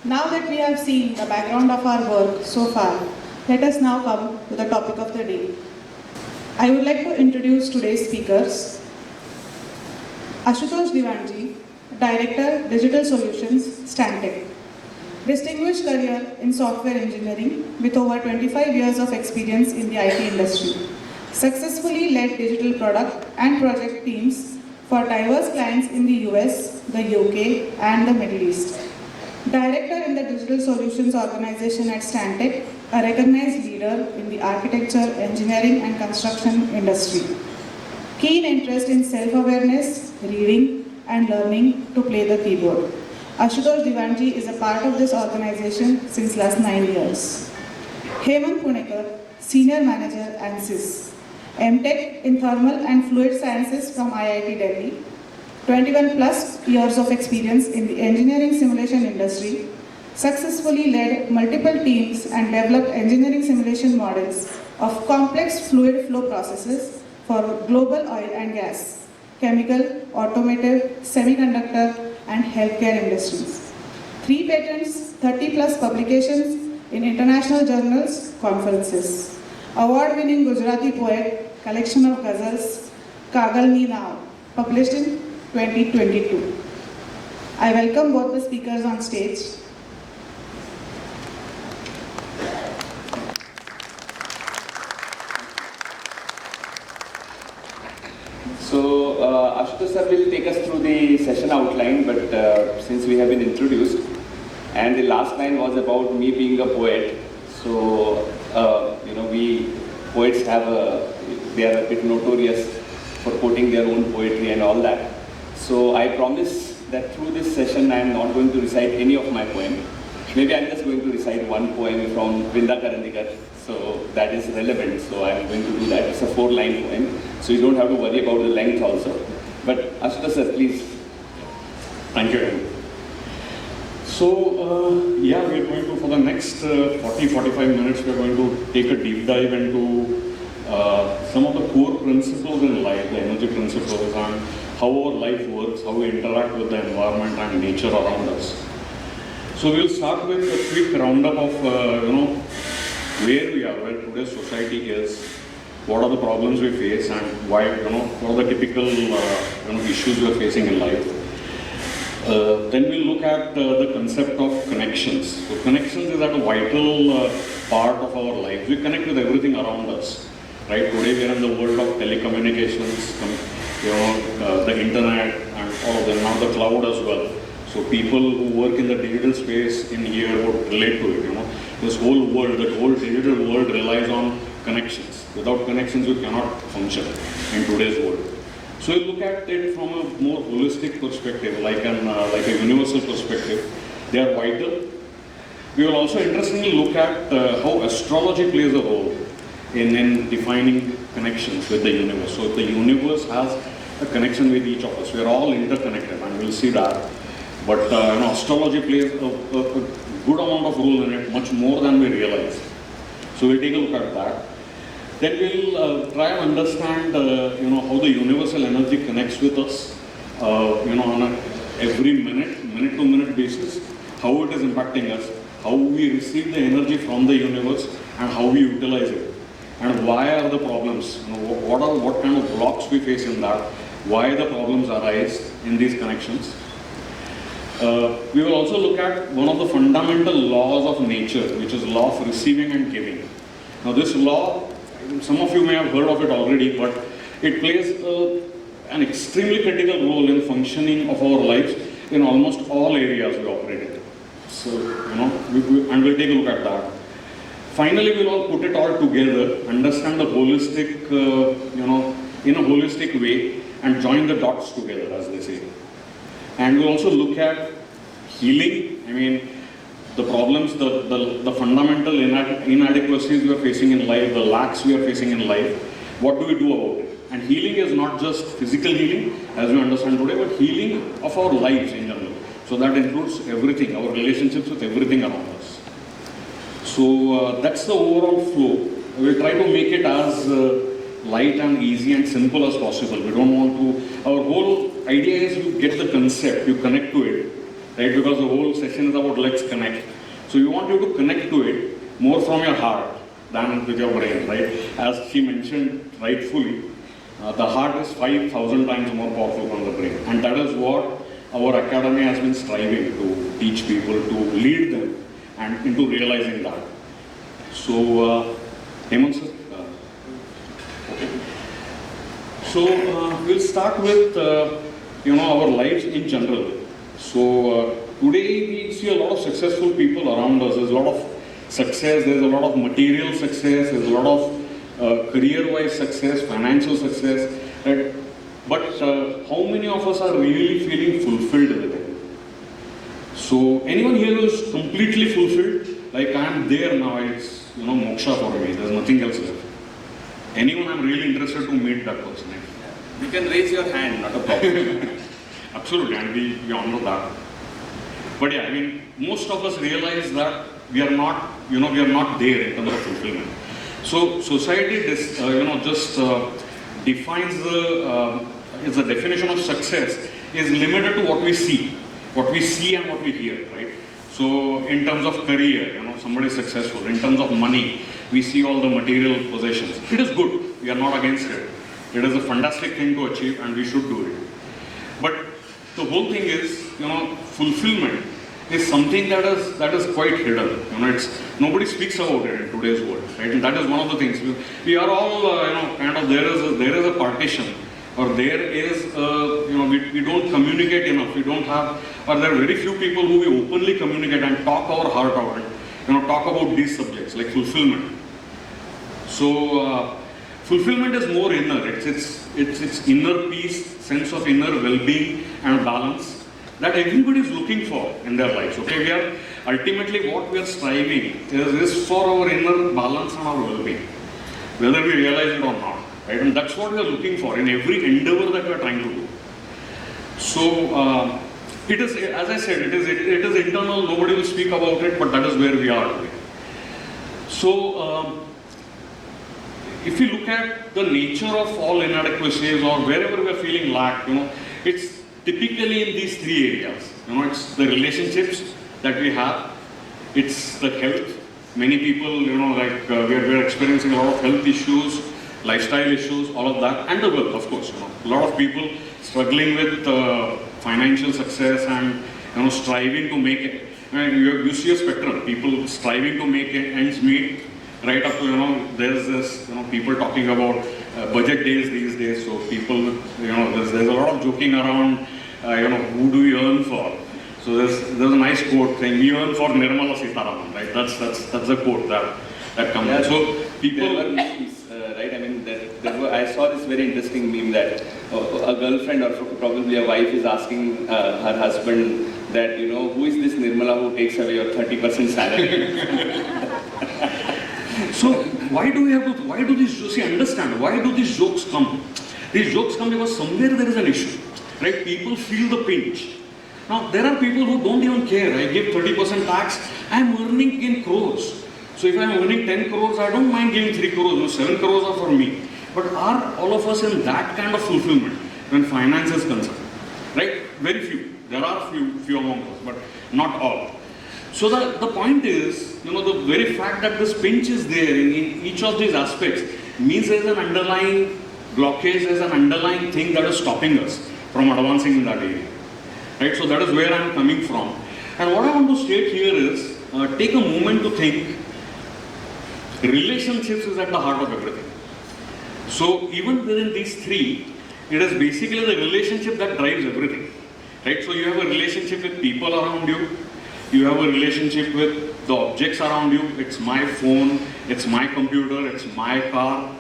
Now that we have seen the background of our work so far, let us now come to the topic of the day. I would like to introduce today's speakers. Ashutosh Diwanji, Director, Digital Solutions, Stantec. Distinguished career in software engineering with over 25 years of experience in the IT industry. Successfully led digital product and project teams for diverse clients in the US, the UK, and the Middle East. Director in the Digital Solutions Organization at Stantec, a recognized leader in the architecture, engineering, and construction industry. Keen interest in self-awareness, reading, and learning to play the keyboard. Ashutosh Diwanji is a part of this organization since last 9 years. Hemant Punekar, Senior Manager ANSYS. MTech in Thermal and Fluid Sciences from IIT Delhi. 21 plus years of experience in the engineering simulation industry. Successfully led multiple teams and developed engineering simulation models of complex fluid flow processes for global oil and gas, chemical, automotive, semiconductor, and healthcare industries. 3 patents, 30 plus publications in international journals, conferences. Award-winning Gujarati poet, collection of ghazals, Kagal Me Now, published in 2022. I welcome both the speakers on stage. So, Ashutosh sir will take us through the session outline, but since we have been introduced, and the last line was about me being a poet, so, we poets they are a bit notorious for quoting their own poetry and all that. So, I promise that through this session, I am not going to recite any of my poem. Maybe I am just going to recite one poem from Vrinda Karandikar. So that is relevant, so I am going to do that. It's a 4-line poem, so you don't have to worry about the length also. But Ashutosh sir, please. Thank you. So, we are going to, for the next 40-45 minutes, we are going to take a deep dive into some of the core principles in life, the energy principles, and how our life works, how we interact with the environment and nature around us. So we'll start with a quick roundup of, where we are, where today's society is, what are the problems we face, and why, what are the typical, issues we are facing in life. Then we'll look at the concept of connections. So connections is at a vital part of our life. We connect with everything around us, right? Today we are in the world of telecommunications, the internet, and all of them. Now the cloud as well. So people who work in the digital space in here would relate to it, This whole world, the whole digital world relies on connections. Without connections, we cannot function in today's world. So we look at it from a more holistic perspective, like a universal perspective. They are vital. We will also interestingly look at how astrology plays a role in defining connections with the universe. So the universe has a connection with each of us. We are all interconnected, and we'll see that. But astrology plays a good amount of role in it, much more than we realize. So we'll take a look at that. Then we'll try and understand, how the universal energy connects with us, on a every minute-to-minute basis, how it is impacting us, how we receive the energy from the universe, and how we utilize it, and why are the problems, what kind of blocks we face in that, why the problems arise in these connections. We will also look at one of the fundamental laws of nature, which is law of receiving and giving. Now this law, some of you may have heard of it already, but it plays an extremely critical role in functioning of our lives in almost all areas we operate in. So, and we'll take a look at that. Finally, we'll all put it all together, understand the holistic, in a holistic way, and join the dots together, as they say. And we'll also look at healing. The problems, the fundamental inadequacies we are facing in life, the lacks we are facing in life. What do we do about it? And healing is not just physical healing, as we understand today, but healing of our lives in general. So that includes everything, our relationships with everything around us. So that's the overall flow. We'll try to make it as light and easy and simple as possible. We don't want to, our whole idea is you get the concept, you connect to it, right? Because the whole session is about let's connect. So we want you to connect to it more from your heart than with your brain, right? As she mentioned rightfully, the heart is 5,000 times more powerful than the brain. And that is what our academy has been striving to teach people, to lead them and into realizing that. So, Hemant sir. Okay. So, we'll start with, our lives in general. So, today we see a lot of successful people around us. There's a lot of success, there's a lot of material success, there's a lot of career-wise success, financial success, right? But how many of us are really feeling fulfilled with it? So anyone here who is completely fulfilled, like I am there now, it's moksha for me, there's nothing else left. Anyone, I'm really interested to meet that person. You can raise your hand, not a problem. Absolutely, and we honor that. But yeah, I mean, most of us realize that we are not, we are not there in terms of fulfillment. So society, defines the definition of success is limited to what we see and what we hear, right? So in terms of career, somebody is successful. In terms of money, we see all the material possessions. It is good. We are not against it. It is a fantastic thing to achieve, and we should do it. But the whole thing is, fulfillment is something that is quite hidden. Nobody speaks about it in today's world, right? And that is one of the things. We are all, there is a partition, or there is, we don't communicate enough. We don't have, or there are very few people who we openly communicate and talk our heart out, talk about these subjects like fulfillment. So fulfillment is more inner. It's inner peace, sense of inner well-being and balance that everybody is looking for in their lives. Okay, we are ultimately what we are striving is for our inner balance and our well-being, whether we realize it or not, right? And that's what we are looking for in every endeavor that we are trying to do. So it is, as I said, it is internal. Nobody will speak about it, but that is where we are today. So if you look at the nature of all inadequacies or wherever we are feeling lack, it's typically in these three areas. It's the relationships that we have, it's the health. Many people, we are experiencing a lot of health issues, lifestyle issues, all of that, and the wealth, of course. A lot of people struggling with financial success and striving to make it. You see a spectrum, people striving to make ends meet, right up to, there's this, people talking about budget days these days, so people, there's a lot of joking around, who do we earn for? So there's a nice quote saying, we earn for Nirmala Sitaraman, right? That's the quote that comes. Yeah, so people... There were memes, right? I mean, I saw this very interesting meme that a girlfriend or probably a wife is asking her husband that, who is this Nirmala who takes away your 30% salary? So why do these jokes, understand, why do these jokes come? These jokes come because somewhere there is an issue, right? People feel the pinch. Now, there are people who don't even care. I give 30% tax, I'm earning in crores. So if I'm earning 10 crores, I don't mind giving 3 crores, 7 crores are for me. But are all of us in that kind of fulfillment when finance is concerned? Right? Very few. There are few among us, but not all. So the point is, the very fact that this pinch is there in each of these aspects means there's an underlying blockage, there's an underlying thing that is stopping us from advancing in that area. Right? So that is where I'm coming from. And what I want to state here is, take a moment to think, relationships is at the heart of everything. So even within these three, it is basically the relationship that drives everything. Right? So you have a relationship with people around you, you have a relationship with the objects around you. It's my phone, it's my computer, it's my car,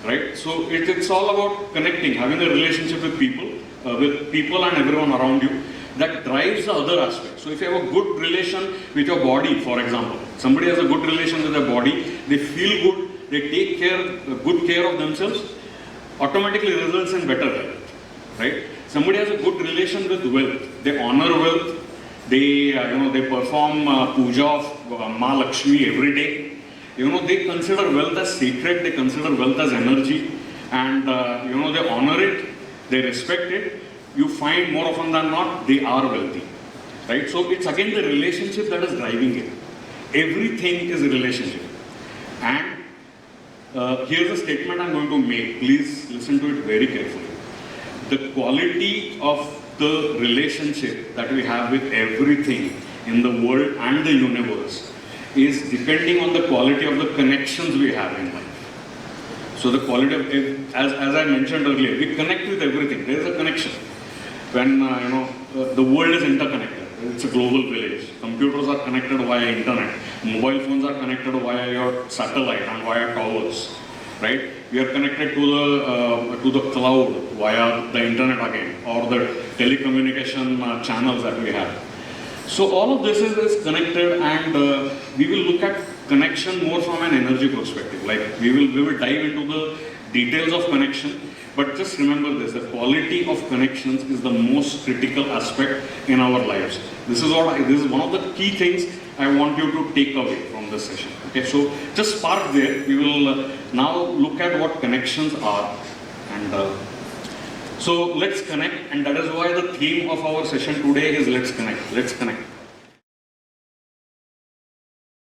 right? So it's all about connecting, having a relationship with people and everyone around you that drives the other aspects. So if you have a good relation with your body, for example, somebody has a good relation with their body, they feel good, they take good care of themselves, automatically results in better health, right? Somebody has a good relation with wealth, they honor wealth, they perform puja of Ma Lakshmi every day. They consider wealth as sacred, they consider wealth as energy, and they honor it, they respect it. You find more often than not, they are wealthy. right? So it's again the relationship that is driving it. Everything is a relationship. And here's a statement I'm going to make. Please listen to it very carefully. The quality of the relationship that we have with everything in the world and the universe is depending on the quality of the connections we have in life. So the quality of, as I mentioned earlier, we connect with everything. There is a connection. When the world is interconnected, it's a global village. Computers are connected via internet. Mobile phones are connected via your satellite and via towers, right? We are connected to the cloud via the internet again, or the telecommunication channels that we have. So all of this is connected, and we will look at connection more from an energy perspective. Like we will dive into the details of connection, but just remember this: the quality of connections is the most critical aspect in our lives. This is one of the key things I want you to take away from this session. Okay, so just park there. We will now look at what connections are, and so let's connect, and that is why the theme of our session today is let's connect. Let's connect.